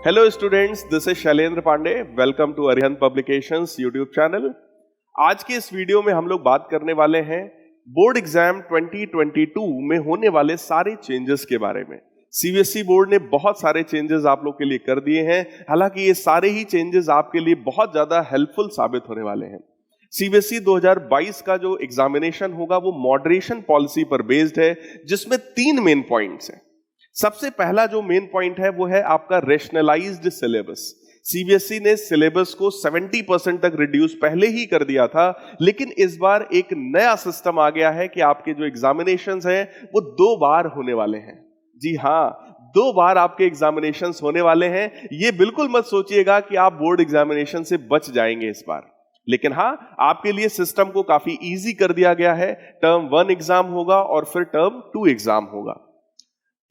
Hello students, this is Shailendra Pandey. Welcome to Arihant publications YouTube channel. आज के इस वीडियो में हम लोग बात करने वाले हैं बोर्ड एग्जाम 2022 में होने वाले सारे चेंजेस के बारे में। सीबीएसई बोर्ड ने बहुत सारे चेंजेस आप लोग के लिए कर दिए हैं। हालांकि ये सारे ही चेंजेस आपके लिए बहुत ज्यादा हेल्पफुल साबित होने वाले हैं। सीबीएसई 2022 का जो एग्जामिनेशन होगा वो मॉडरेशन पॉलिसी पर बेस्ड है, जिसमें 3 मेन पॉइंट्स हैं। सबसे पहला जो मेन पॉइंट है वो है आपका रेशनलाइज्ड सिलेबस। सीबीएसई ने सिलेबस को 70% तक रिड्यूस पहले ही कर दिया था, लेकिन इस बार एक नया सिस्टम आ गया है कि आपके जो एग्जामिनेशंस हैं वो 2 बार होने वाले हैं। जी हां, 2 बार आपके एग्जामिनेशंस होने वाले हैं। ये बिल्कुल मत सोचिएगा कि आप बोर्ड एग्जामिनेशन से बच जाएंगे इस बार, लेकिन हां, आपके लिए सिस्टम को काफी इजी कर दिया गया है। टर्म 1 एग्जाम होगा और फिर टर्म 2 एग्जाम होगा।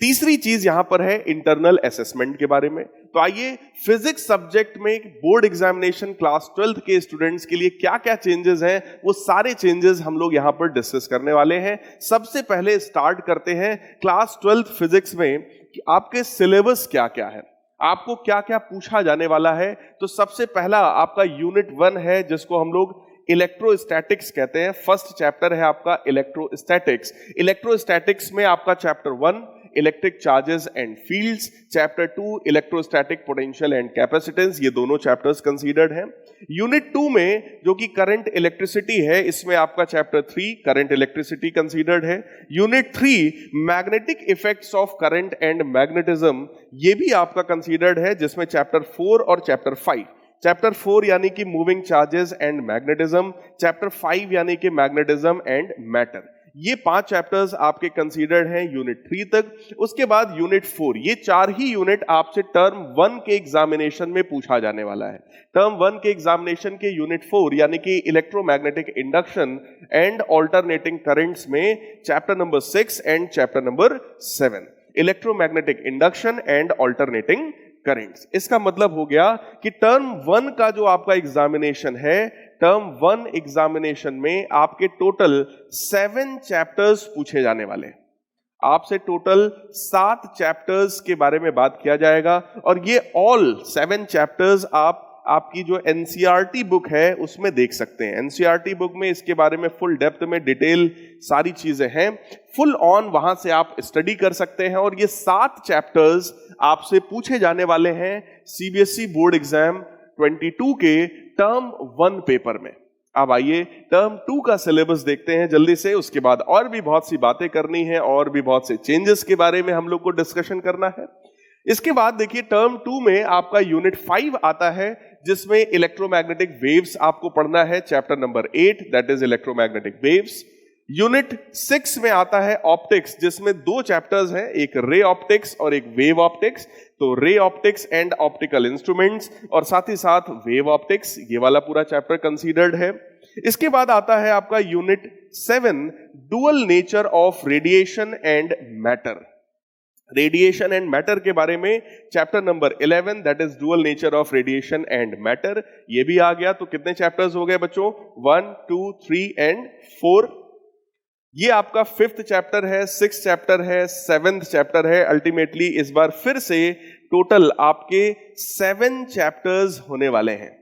तीसरी चीज यहां पर है इंटरनल असेसमेंट के बारे में। तो आइए फिजिक्स सब्जेक्ट में बोर्ड एग्जामिनेशन क्लास 12th के स्टूडेंट्स के लिए क्या क्या चेंजेस हैं, वो सारे चेंजेस हम लोग यहां पर डिस्कस करने वाले हैं। सबसे पहले स्टार्ट करते हैं क्लास 12th फिजिक्स में कि आपके सिलेबस क्या क्या है, आपको क्या क्या पूछा जाने वाला है। तो सबसे पहला आपका यूनिट 1 है, जिसको हम लोग इलेक्ट्रोस्टैटिक्स कहते हैं। फर्स्ट चैप्टर है आपका इलेक्ट्रोस्टैटिक्स। इलेक्ट्रोस्टैटिक्स में आपका chapter 1 electric charges and fields, chapter 2 electrostatic potential and capacitance, ये दोनों चैप्टर्स कंसीडर्ड हैं। यूनिट 2 में जो कि करंट इलेक्ट्रिसिटी है, इसमें आपका चैप्टर 3 करंट इलेक्ट्रिसिटी कंसीडर्ड है। Unit 3 magnetic effects of current and magnetism, ये भी आपका कंसीडर्ड है, जिसमें चैप्टर 4 और चैप्टर 5। चैप्टर 4 यानी कि moving charges and magnetism, chapter 5 यानी कि मैग्नेटिज्म एंड मैटर। ये 5 चैप्टर्स आपके कंसीडर्ड हैं यूनिट 3 तक। उसके बाद यूनिट 4, ये 4 ही यूनिट आपसे टर्म 1 के एग्जामिनेशन में पूछा जाने वाला है। टर्म 1 के एग्जामिनेशन के यूनिट 4 यानी कि electromagnetic induction and alternating currents में chapter number 6 and chapter number 7, electromagnetic induction and alternating currents. इसका मतलब हो गया कि टर्म 1 का जो आपका एग्जामिनेशन है, टर्म 1 एग्जामिनेशन में आपके टोटल 7 चैप्टर्स पूछे जाने वाले हैं। आपसे टोटल 7 चैप्टर्स के बारे में बात किया जाएगा, और ये ऑल 7 चैप्टर्स आपकी जो एनसीईआरटी बुक है उसमें देख सकते हैं। एनसीईआरटी बुक में इसके बारे में फुल डेप्थ में डिटेल सारी चीजें हैं, फुल ऑन वहां से आप स्टडी कर सकते हैं। और ये 7 चैप्टर्स आपसे पूछे जाने वाले हैं सीबीएसई बोर्ड एग्जाम 22 के टर्म 1 पेपर में। अब आइए टर्म 2 का सिलेबस देखते हैं जल्दी से। उसके बाद और भी बहुत सी बातें करनी है और भी बहुत से चेंजेस के बारे में हम लोग को डिस्कशन करना है। इसके बाद देखिए टर्म 2 में आपका यूनिट 5 आता है, जिसमें इलेक्ट्रोमैग्नेटिक वेव्स आपको पढ़ना है, chapter number 8 that is electromagnetic waves. Unit 6 में आता है ऑप्टिक्स, जिसमें 2 चैप्टर्स हैं, एक रे ऑप्टिक्स और एक वेव ऑप्टिक्स। तो ray optics and optical instruments और साथ ही साथ वेव ऑप्टिक्स, ये वाला पूरा चैप्टर कंसीडर्ड है। इसके बाद आता है आपका unit 7 dual nature of radiation and matter. Radiation and matter के बारे में chapter number 11 that is dual nature of radiation and matter, ये भी आ गया। तो कितने चैप्टर्स हो गए बच्चों? 1, 2, 3 एंड 4। ये आपका 5th चैप्टर है, 6th चैप्टर है, 7th चैप्टर है। अल्टीमेटली इस बार फिर से टोटल आपके 7 चैप्टर्स होने वाले हैं।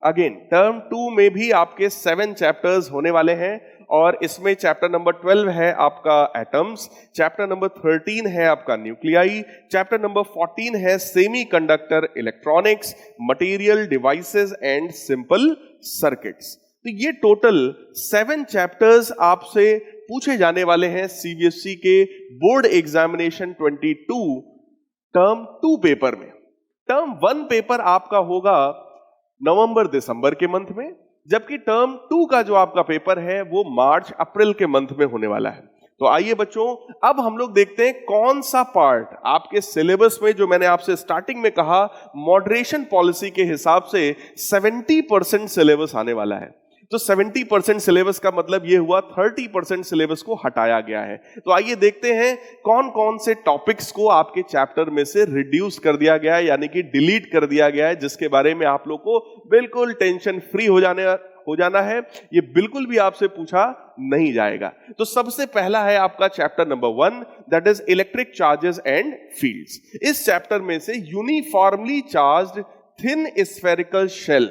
अगेन टर्म 2 में भी आपके 7 चैप्टर्स होने वाले हैं, और इसमें चैप्टर नंबर 12 है आपका एटम्स, चैप्टर नंबर 13 है आपका न्यूक्लियाई, चैप्टर नंबर 14 है semiconductor electronics, material devices and simple circuits. तो ये टोटल 7 चैप्टर्स आपसे पूछे जाने वाले हैं सीबीएसई के बोर्ड एग्जामिनेशन 22 टर्म 2 पेपर में। टर्म 1 पेपर आपका होगा नवंबर दिसंबर के मंथ में, जबकि टर्म 2 का जो आपका पेपर है वो मार्च अप्रैल के मंथ में होने वाला है। तो आइए बच्चों, अब हम लोग देखते हैं कौन सा पार्ट आपके सिलेबस में, जो मैंने आपसे स्टार्टिंग में कहा मॉडरेशन पॉलिसी के हिसाब से 70% सिलेबस आने वाला है। तो 70% सिलेबस का मतलब यह हुआ 30% सिलेबस को हटाया गया है। तो आइए देखते हैं कौन कौन से टॉपिक्स को आपके चैप्टर में से रिड्यूस कर दिया गया है, यानी कि डिलीट कर दिया गया है, जिसके बारे में आप लोग को बिल्कुल टेंशन फ्री हो जाना है। ये बिल्कुल भी आपसे पूछा नहीं जाएगा। तो सबसे पहला है आपका chapter number 1, that is electric charges and fields. इस चैप्टर में से uniformly charged thin spherical shell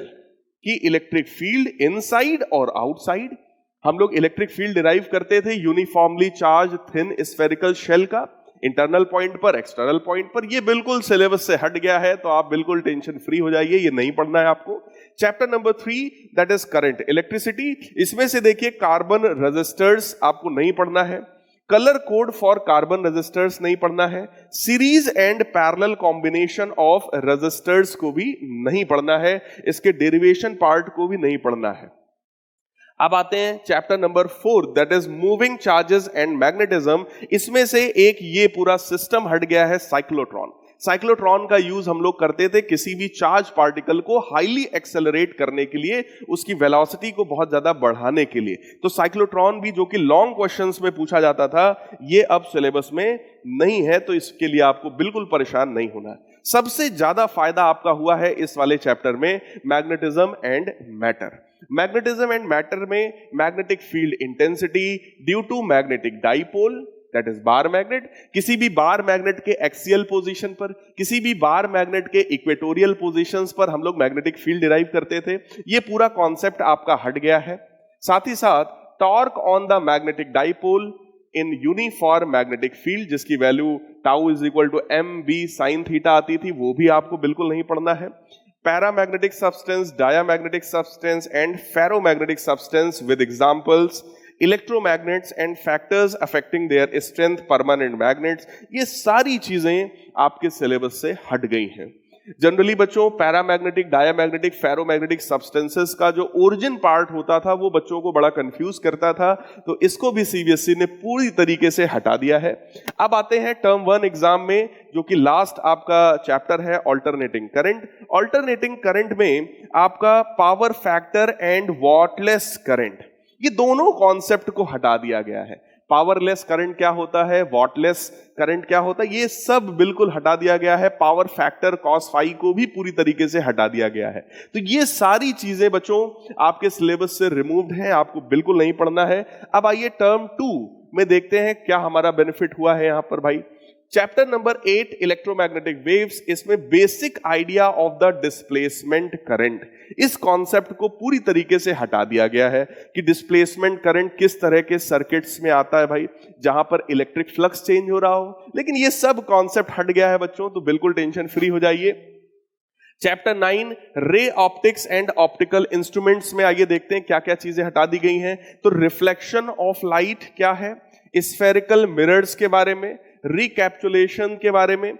की इलेक्ट्रिक फील्ड इनसाइड और आउटसाइड। हम लोग इलेक्ट्रिक फील्ड डिराइव करते थे uniformly charge thin spherical shell का, इंटरनल पॉइंट पर, एक्सटर्नल पॉइंट पर। ये बिल्कुल सिलेबस से हट गया है, तो आप बिल्कुल टेंशन फ्री हो जाइए, ये नहीं पढ़ना है आपको। Chapter number 3 that is current electricity. इसमें से देखिए कार्बन रेजिस्टर्स आपको नहीं पढ़ना है, colour code for carbon resistors नहीं पढ़ना है, series and parallel combination of resistors को भी नहीं पढ़ना है, इसके डेरिवेशन पार्ट को भी नहीं पढ़ना है। अब आते हैं chapter number 4 that is moving charges and magnetism. इसमें से एक ये पूरा सिस्टम हट गया है साइक्लोट्रॉन। साइक्लोट्रॉन का यूज हम लोग करते थे किसी भी चार्ज पार्टिकल को हाईली एक्सेलरेट करने के लिए, उसकी वेलोसिटी को बहुत ज्यादा बढ़ाने के लिए। तो साइक्लोट्रॉन भी जो कि लॉन्ग क्वेश्चंस में पूछा जाता था, ये अब सिलेबस में नहीं है, तो इसके लिए आपको बिल्कुल परेशान नहीं होना है। सबसे ज्यादा फायदा आपका हुआ है इस वाले चैप्टर में magnetism and matter. Magnetism and matter में magnetic field intensity due to magnetic dipole that is bar magnet, किसी भी बार मैग्नेट के एक्सियल पोजीशन पर, किसी भी बार मैग्नेट के इक्वेटोरियल पोजीशंस पर हम लोग मैग्नेटिक फील्ड डिराइव करते थे। ये पूरा कॉन्सेप्ट आपका हट गया है। साथ ही साथ torque on the magnetic dipole in uniform magnetic field, जिसकी value tau is equal to M B sine theta आती थी, वो भी आपको बिल्कुल नहीं पढ़ना है। Paramagnetic substance, diamagnetic substance and ferromagnetic substance with examples, electromagnets and factors affecting their strength, permanent magnets, ये सारी चीजें आपके सिलेबस से हट गई हैं। जनरली बच्चों पैरामैग्नेटिक, डायामैग्नेटिक, फेरोमैग्नेटिक सब्सटेंसेस का जो ओरिजिन पार्ट होता था वो बच्चों को बड़ा कंफ्यूज करता था, तो इसको भी सीबीएसई ने पूरी तरीके से हटा दिया है। अब आते हैं टर्म 1 एग्जाम में, जो कि लास्ट आपका चैप्टर है ऑल्टरनेटिंग करंट। ऑल्टरनेटिंग करंट में आपका power factor and wattless current, ये दोनों कॉन्सेप्ट को हटा दिया गया है। पावरलेस करंट क्या होता है, वॉटलेस करंट क्या होता है, ये सब बिल्कुल हटा दिया गया है। पावर फैक्टर कॉस फाई को भी पूरी तरीके से हटा दिया गया है। तो ये सारी चीजें बच्चों आपके सिलेबस से रिमूव्ड हैं, आपको बिल्कुल नहीं पढ़ना है। अब आइए टर्म 2 में देखते हैं क्या हमारा बेनिफिट हुआ है यहां पर भाई। चैप्टर नंबर 8 इलेक्ट्रोमैग्नेटिक वेव्स, इसमें basic idea of the displacement current, इस कॉन्सेप्ट को पूरी तरीके से हटा दिया गया है कि डिस्प्लेसमेंट करंट किस तरह के सर्किट्स में आता है भाई, जहां पर इलेक्ट्रिक फ्लक्स चेंज हो रहा हो। लेकिन ये सब कॉन्सेप्ट हट गया है बच्चों, तो बिल्कुल टेंशन फ्री हो जाइए। Chapter 9 ray optics and optical instruments में आइए देखते हैं क्या क्या चीजें हटा दी गई हैं। तो रिफ्लेक्शन ऑफ लाइट क्या है, स्फेरिकल मिरर्स के बारे में, रिकैप्चुलेशन के बारे में,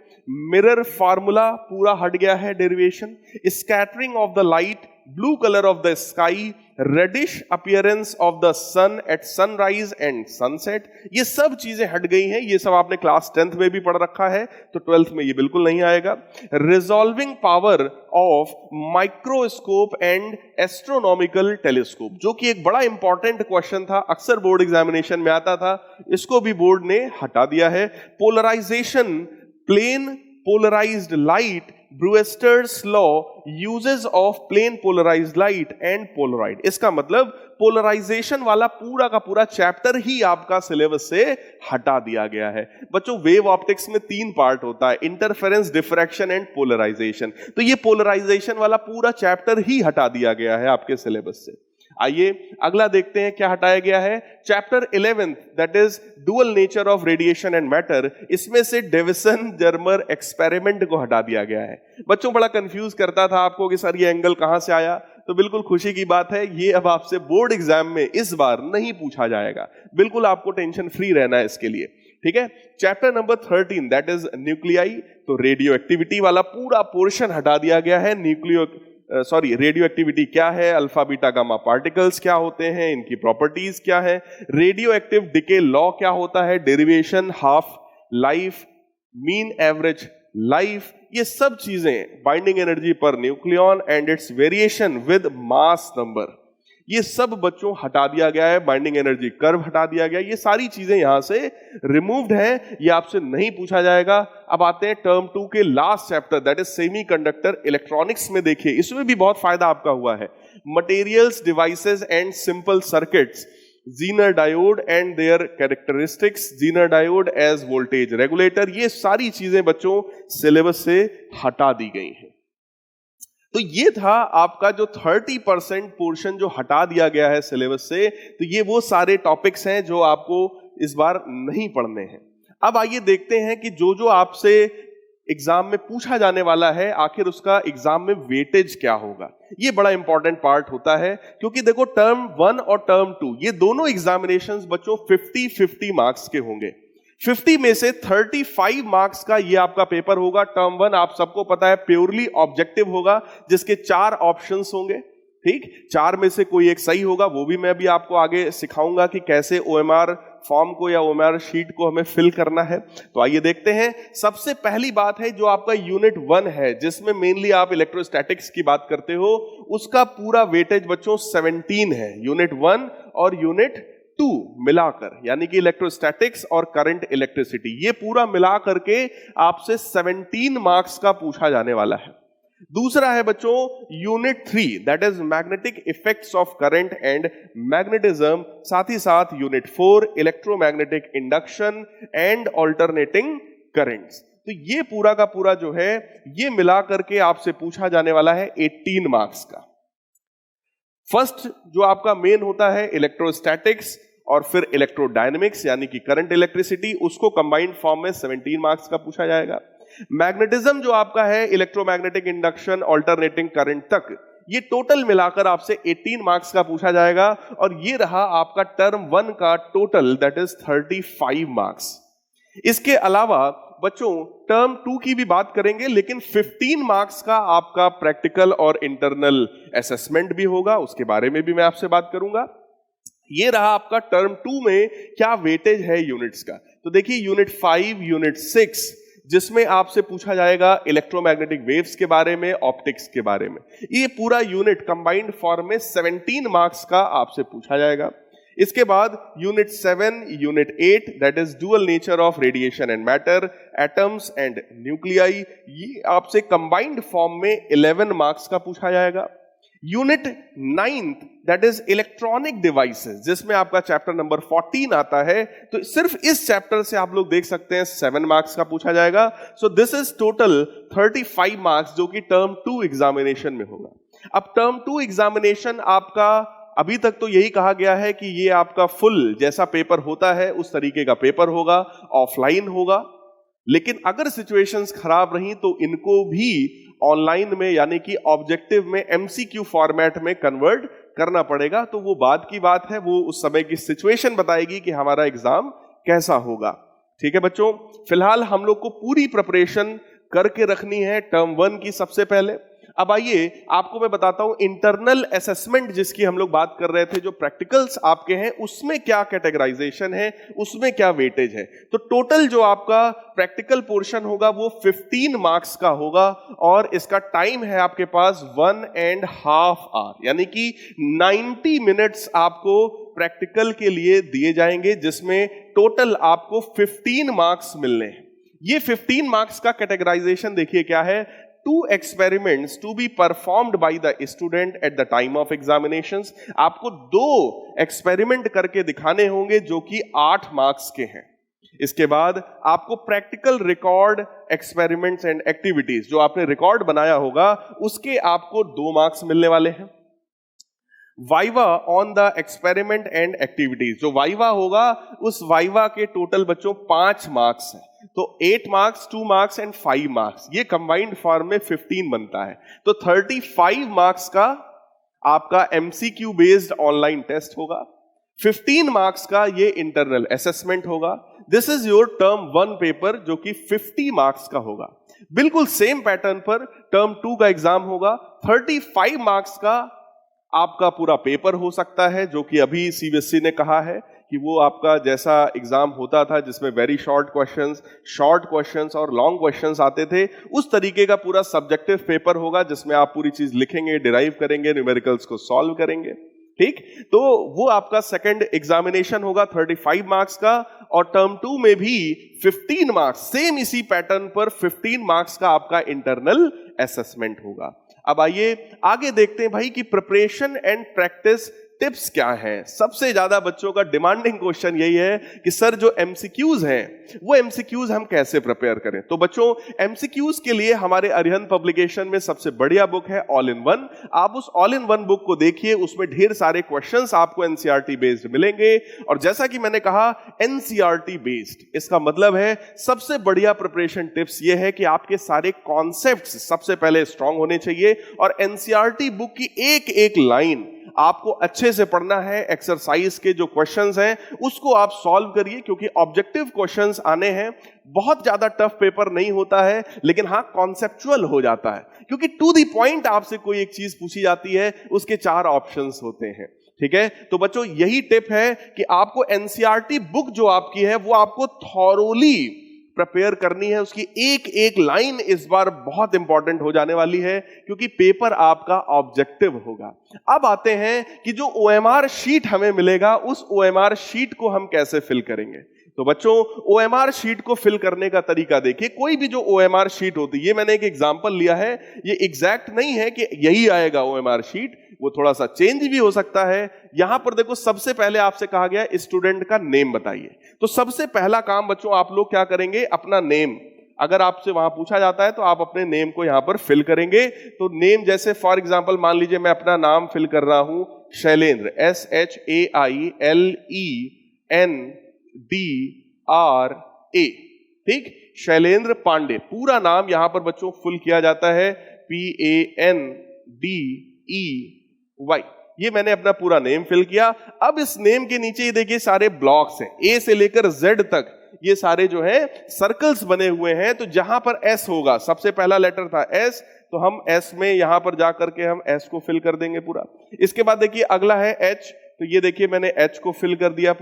मिरर फार्मूला पूरा हट गया है, derivation, scattering of the light, blue colour of the sky, reddish appearance of the sun at sunrise and sunset, ये सब चीजें हट गई हैं। ये सब आपने क्लास 10th में भी पढ़ रखा है, तो 12th में ये बिल्कुल नहीं आएगा। Resolving power of microscope and astronomical telescope, जो कि एक बड़ा इंपॉर्टेंट क्वेश्चन था, अक्सर बोर्ड एग्जामिनेशन में आता था, इसको भी बोर्ड ने हटा दिया है। Polarisation, plane polarised light, Brewster's law, uses of plane polarised light and polaroid, इसका मतलब पोलराइजेशन वाला पूरा का पूरा चैप्टर ही आपका सिलेबस से हटा दिया गया है। बच्चों वेव ऑप्टिक्स में 3 पार्ट होता है, इंटरफेरेंस, डिफ्रैक्शन एंड पोलराइजेशन, तो ये पोलराइजेशन वाला पूरा चैप्टर ही हटा दिया गया है आपके सिलेबस से। आइए अगला देखते हैं क्या हटाया गया है। Chapter 11 that is dual nature of radiation and matter, इसमें से डेविसन जर्मर एक्सपेरिमेंट को हटा दिया गया है। बच्चों बड़ा कंफ्यूज करता था आपको कि सर ये एंगल कहां से आया, तो बिल्कुल खुशी की बात है, ये अब आपसे बोर्ड एग्जाम में इस बार नहीं पूछा जाएगा, बिल्कुल आपको टेंशन फ्री रहना है इसके लिए, ठीक है। Chapter number 13 that is nuclei, तो रेडियो एक्टिविटी वाला पूरा पोर्शन हटा दिया गया है। रेडियो एक्टिविटी क्या है, अल्फा बीटा गामा पार्टिकल्स क्या होते हैं, इनकी प्रॉपर्टीज क्या है, रेडियो एक्टिव डिके लॉ क्या होता है, derivation, half life, mean average life, ये सब चीजें, बाइंडिंग एनर्जी पर nucleon and it's variation with mass number, ये सब बच्चों हटा दिया गया है। बाइंडिंग एनर्जी कर्व हटा दिया गया, ये सारी चीजें यहां से रिमूव्ड है, ये आपसे नहीं पूछा जाएगा। अब आते हैं टर्म 2 के last chapter that is semiconductor electronics में। देखिए इसमें भी बहुत फायदा आपका हुआ है। Materials, devices and simple circuits, zener diode and their characteristics, zener diode as voltage regulator, ये सारी चीजें बच्चों सिलेबस से हटा दी गई हैं। तो ये था आपका जो 30% पोर्शन जो हटा दिया गया है सिलेबस से। तो ये वो सारे टॉपिक्स हैं जो आपको इस बार नहीं पढ़ने हैं। अब आइए देखते हैं कि जो जो आपसे एग्जाम में पूछा जाने वाला है, आखिर उसका एग्जाम में वेटेज क्या होगा। ये बड़ा इंपॉर्टेंट पार्ट होता है, क्योंकि देखो टर्म 1 और टर्म 2 ये दोनों एग्जामिनेशंस बच्चों 50-50 मार्क्स के होंगे। 50 में से 35 मार्क्स का ये आपका पेपर होगा। टर्म 1 आप सबको पता है प्योरली ऑब्जेक्टिव होगा, जिसके 4 ऑप्शंस होंगे। ठीक, 4 में से कोई एक सही होगा, वो भी मैं अभी आपको आगे सिखाऊंगा कि कैसे OMR फॉर्म को या OMR शीट को हमें फिल करना है। तो आइए देखते हैं। सबसे पहली बात है जो आपका यूनिट 1 है, जिसमें मेनली आप इलेक्ट्रोस्टैटिक्स की बात करते हो, उसका पूरा वेटेज बच्चों 17 है। यूनिट 1 और यूनिट 2 मिलाकर, यानी कि इलेक्ट्रोस्टैटिक्स और करंट इलेक्ट्रिसिटी, ये पूरा मिला करके आपसे 17 मार्क्स का पूछा जाने वाला है। दूसरा है बच्चों unit 3, that is magnetic effects of current and magnetism. साथ ही साथ unit 4 electromagnetic induction and alternating currents. तो ये पूरा का पूरा जो है ये मिला करके आपसे पूछा जाने वाला है 18 मार्क्स का। फर्स्ट जो आपका मेन होता है इलेक्ट्रोस्टैटिक्स और फिर इलेक्ट्रोडायनेमिक्स यानी कि करंट इलेक्ट्रिसिटी, उसको कंबाइंड फॉर्म में 17 मार्क्स का पूछा जाएगा। मैग्नेटिज्म जो आपका है इलेक्ट्रोमैग्नेटिक इंडक्शन ऑल्टरनेटिंग करंट तक, ये टोटल मिलाकर आपसे 18 मार्क्स का पूछा जाएगा। और ये रहा आपका टर्म 1 का टोटल, दैट इज 35 मार्क्स। इसके अलावा बच्चों टर्म 2 की भी बात करेंगे, लेकिन 15 मार्क्स का आपका प्रैक्टिकल और इंटरनल असेसमेंट भी होगा, उसके बारे में भी मैं आपसे बात करूंगा। ये रहा आपका टर्म 2 में क्या वेटेज है यूनिट्स का। तो देखिए यूनिट 5, यूनिट 6, जिसमें आपसे पूछा जाएगा इलेक्ट्रोमैग्नेटिक वेव्स के बारे में, ऑप्टिक्स के बारे में, ये पूरा यूनिट कंबाइंड फॉर्म में 17 मार्क्स का आपसे पूछा जाएगा। इसके बाद unit 7, unit 8, that is dual nature of radiation and matter, atoms and nuclei, ये आपसे कंबाइंड फॉर्म में 11 मार्क्स का पूछा जाएगा। Unit 9, that is electronic devices, जिसमें आपका चैप्टर नंबर 14 आता है। तो सिर्फ इस चैप्टर से आप लोग देख सकते हैं 7 मार्क्स का पूछा जाएगा। So this is total 35 marks जो कि टर्म 2 एग्जामिनेशन में होगा। अब टर्म 2 एग्जामिनेशन आपका अभी तक तो यही कहा गया है कि ये आपका फुल जैसा पेपर होता है उस तरीके का पेपर होगा, ऑफलाइन होगा। लेकिन अगर सिचुएशंस खराब रही तो इनको भी ऑनलाइन में यानी कि ऑब्जेक्टिव में MCQ फॉर्मेट में कन्वर्ट करना पड़ेगा। तो वो बाद की बात है, वो उस समय की सिचुएशन बताएगी कि हमारा एग्जाम कैसा होगा। ठीक है बच्चों, फिलहाल हम लोग को पूरी प्रिपरेशन करके रखनी है टर्म 1 की सबसे पहले। अब आइए आपको मैं बताता हूं इंटरनल असेसमेंट जिसकी हम लोग बात कर रहे थे, जो प्रैक्टिकल्स आपके हैं उसमें क्या कैटेगराइजेशन है, उसमें क्या वेटेज है। तो टोटल जो आपका प्रैक्टिकल पोर्शन होगा वो 15 मार्क्स का होगा और इसका टाइम है आपके पास 1.5 आवर, यानी कि 90 मिनट्स आपको प्रैक्टिकल के लिए दिए जाएंगे, जिसमें टोटल आपको 15 मार्क्स मिलने हैं। ये 15 मार्क्स का कैटेगराइजेशन देखिए क्या है। 2 experiments to be performed by the student at the time of examinations। आपको 2 एक्सपेरिमेंट करके दिखाने होंगे जो कि 8 मार्क्स के हैं। इसके बाद आपको practical record experiments and activities, जो आपने रिकॉर्ड बनाया होगा उसके आपको 2 मार्क्स मिलने वाले हैं। Viva on the experiment and activities, जो वाइवा होगा उस वाइवा के टोटल बच्चों 5 मार्क्स हैं। तो 8 मार्क्स, 2 मार्क्स एंड 5 मार्क्स, ये कंबाइंड फॉर्म में 15 बनता है। तो 35 मार्क्स का आपका MCQ बेस्ड ऑनलाइन टेस्ट होगा, 15 मार्क्स का ये इंटरनल असेसमेंट होगा। This is your term 1 paper जो कि 50 मार्क्स का होगा। बिल्कुल सेम पैटर्न पर टर्म 2 का एग्जाम होगा। 35 मार्क्स का आपका पूरा पेपर हो सकता है, जो कि अभी CBSE ने कहा है कि वो आपका जैसा एग्जाम होता था जिसमें वेरी शॉर्ट क्वेश्चंस और लॉन्ग क्वेश्चंस आते थे, उस तरीके का पूरा सब्जेक्टिव पेपर होगा जिसमें आप पूरी चीज लिखेंगे, डिराइव करेंगे, न्यूमेरिकल्स को सॉल्व करेंगे। ठीक, तो वो आपका सेकंड एग्जामिनेशन होगा 35 मार्क्स का। और टर्म 2 में भी 15 मार्क्स, सेम इसी पैटर्न पर 15 मार्क्स का आपका इंटरनल असेसमेंट होगा। अब आइए आगे देखते हैं भाई कि प्रिपरेशन एंड प्रैक्टिस टिप्स क्या हैं। सबसे ज्यादा बच्चों का डिमांडिंग क्वेश्चन यही है कि सर जो एमसीक्यूज हैं वो एमसीक्यूज हम कैसे प्रिपेयर करें। तो बच्चों एमसीक्यूज के लिए हमारे अरिहंत पब्लिकेशन में सबसे बढ़िया बुक है ऑल इन वन। आप उस ऑल इन वन बुक को देखिए, उसमें ढेर सारे क्वेश्चंस आपको एनसीईआरटी बेस्ड मिलेंगे। और जैसा कि मैंने कहा एनसीईआरटी बेस्ड, इसका मतलब है सबसे बढ़िया प्रिपरेशन टिप्स ये है कि आपके सारे कॉन्सेप्ट्स सबसे पहले स्ट्रांग होने चाहिए और एनसीईआरटी बुक की एक एक लाइन आपको अच्छे से पढ़ना है। एक्सरसाइज के जो क्वेश्चंस हैं उसको आप सॉल्व करिए, क्योंकि ऑब्जेक्टिव क्वेश्चंस आने हैं। बहुत ज्यादा टफ पेपर नहीं होता है, लेकिन हाँ कॉन्सेप्चुअल हो जाता है, क्योंकि टू द पॉइंट आपसे कोई एक चीज पूछी जाती है, उसके 4 ऑप्शंस होते हैं। ठीक है, तो बच्चों यही टिप है कि आपको एनसीईआरटी बुक जो आपकी है वो आपको थॉरोली प्रिपेयर करनी है। उसकी एक एक लाइन इस बार बहुत इंपॉर्टेंट हो जाने वाली है, क्योंकि पेपर आपका ऑब्जेक्टिव होगा। अब आते हैं कि जो ओएमआर शीट हमें मिलेगा, उस ओएमआर शीट को हम कैसे फिल करेंगे। तो बच्चों ओएमआर शीट को फिल करने का तरीका देखिए। कोई भी जो ओएमआर शीट होती है, ये मैंने एक एग्जांपल लिया है, ये एग्जैक्ट नहीं है कि यही आएगा ओएमआर शीट, वो थोड़ा सा चेंज भी हो सकता है। यहां पर देखो सबसे पहले आपसे कहा गया स्टूडेंट का नेम बताइए। तो सबसे पहला काम बच्चों आप लोग क्या करेंगे, अपना नेम अगर आपसे वहां पूछा जाता है तो आप अपने नेम को यहां पर फिल करेंगे। तो नेम जैसे फॉर एग्जांपल मान लीजिए मैं अपना नाम फिल कर रहा हूं शैलेंद्र, SHAILENDRA, ठीक, शैलेंद्र पांडे। पूरा नाम यहां पर बच्चों फुल किया जाता है PANDEY। ये मैंने अपना पूरा नेम फिल किया। अब इस नेम के नीचे ये देखिए सारे ब्लॉक्स हैं, A से लेकर Z तक ये सारे जो है सर्कल्स बने हुए हैं। तो जहां पर S होगा, सबसे पहला लेटर था S, तो हम S में यहां पर जाकर के हम S को फिल कर देंगे पूरा। इसके बाद देखिए अगला है H, तो ये देखिए मैंने H को फिल कर दिया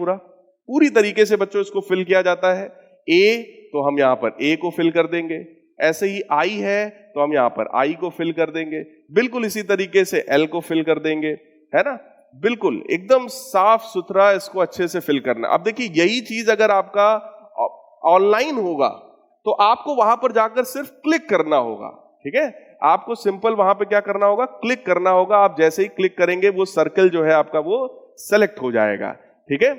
पूरी तरीके से बच्चों इसको फिल किया जाता है। A, तो हम यहां पर A को फिल कर देंगे। ऐसे ही I है तो हम यहां पर I को फिल कर देंगे। बिल्कुल इसी तरीके से L को फिल कर देंगे, है ना, बिल्कुल एकदम साफ सुथरा इसको अच्छे से फिल करना। अब देखिए यही चीज अगर आपका ऑनलाइन होगा तो आपको वहां पर जाकर सिर्फ क्लिक करना होगा। ठीक है, आपको सिंपल वहां पे क्या करना होगा, क्लिक करना होगा। आप जैसे ही क्लिक करेंगे वो सर्कल जो है आपका वो सेलेक्ट हो जाएगा। ठीक है,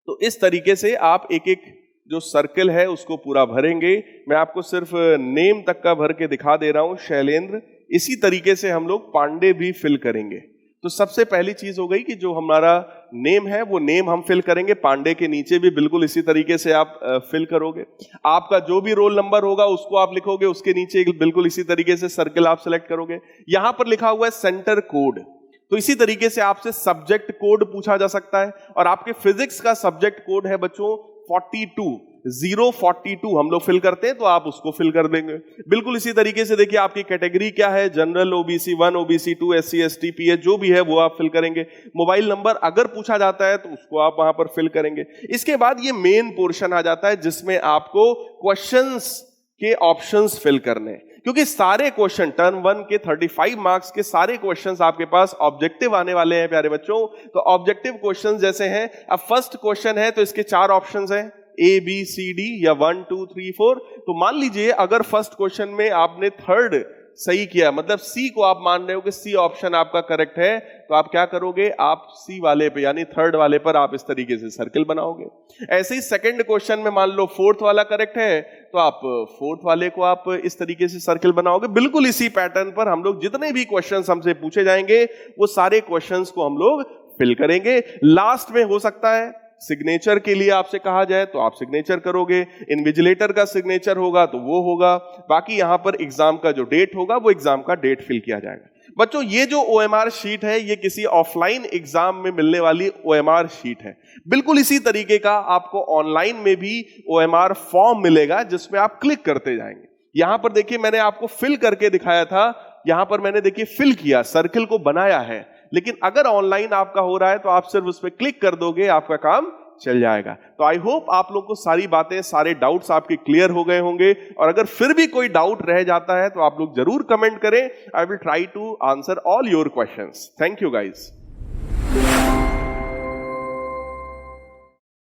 तो इस तरीके से आप एक एक जो सर्कल है उसको पूरा भरेंगे। मैं आपको सिर्फ नेम तक का भर के दिखा दे रहा हूं, शैलेंद्र। इसी तरीके से हम लोग पांडे भी फिल करेंगे। तो सबसे पहली चीज हो गई कि जो हमारा नेम है वो नेम हम फिल करेंगे। पांडे के नीचे भी बिल्कुल इसी तरीके से आप फिल करोगे। आपका जो भी रोल नंबर होगा उसको आप लिखोगे, उसके नीचे बिल्कुल इसी तरीके से सर्कल आप सिलेक्ट करोगे। यहां पर लिखा हुआ है सेंटर कोड, तो इसी तरीके से आपसे सब्जेक्ट कोड पूछा जा सकता है। और आपके फिजिक्स का सब्जेक्ट कोड है बच्चों 042 हम लोग फिल करते हैं, तो आप उसको फिल कर देंगे। बिल्कुल इसी तरीके से देखिए आपकी कैटेगरी क्या है, general, OBC 1, OBC 2, SC ST PH जो भी है वो आप फिल करेंगे। मोबाइल नंबर अगर पूछा जाता है तो उसको आप वहां पर फिल करेंगे। इसके बाद ये मेन पोर्शन आ जाता है जिसमें आपको क्वेश्चंस के ऑप्शंस फिल करने, क्योंकि सारे क्वेश्चन टर्म 1 के 35 मार्क्स के सारे क्वेश्चंस आपके पास ऑब्जेक्टिव आने वाले हैं प्यारे बच्चों। तो ऑब्जेक्टिव क्वेश्चंस जैसे हैं, अब फर्स्ट क्वेश्चन है तो इसके 4 ऑप्शंस हैं ABCD या 1 2 3 4। तो मान लीजिए अगर फर्स्ट क्वेश्चन में आपने थर्ड सही किया, मतलब C को आप मान रहे हो कि C ऑप्शन आपका करेक्ट है, तो आप क्या करोगे, आप C वाले पे यानी थर्ड वाले पर आप इस तरीके से सर्कल बनाओगे। ऐसे ही सेकंड क्वेश्चन में मान लो फोर्थ वाला करेक्ट है, तो आप फोर्थ वाले को आप इस तरीके से सर्कल बनाओगे। बिल्कुल इसी पैटर्न पर हम लोग जितने भी क्वेश्चंस हमसे पूछे जाएंगे वो सारे क्वेश्चंस को हम लोग फिल करेंगे। लास्ट में हो सकता है सिग्नेचर के लिए आपसे कहा जाए तो आप सिग्नेचर करोगे, इन्विजिलेटर का सिग्नेचर होगा तो वो होगा, बाकी यहां पर एग्जाम का जो डेट होगा वो एग्जाम का डेट फिल किया जाएगा। बच्चों ये जो OMR शीट है ये किसी ऑफलाइन एग्जाम में मिलने वाली OMR शीट है। बिल्कुल इसी तरीके का आपको ऑनलाइन में भी OMR फॉर्म मिलेगा जिसमें आप क्लिक करते जाएंगे। यहां पर देखिए मैंने आपको फिल करके दिखाया था, यहां पर मैंने देखिए फिल किया, सर्कल को बनाया है। लेकिन अगर ऑनलाइन आपका हो रहा है तो आप सिर्फ उस पर क्लिक कर दोगे, आपका काम चल जाएगा। तो आई होप आप लोग को सारी बातें, सारे डाउट्स आपके क्लियर हो गए होंगे। और अगर फिर भी कोई डाउट रह जाता है तो आप लोग जरूर कमेंट करें। I will try to answer all your questions. Thank you guys.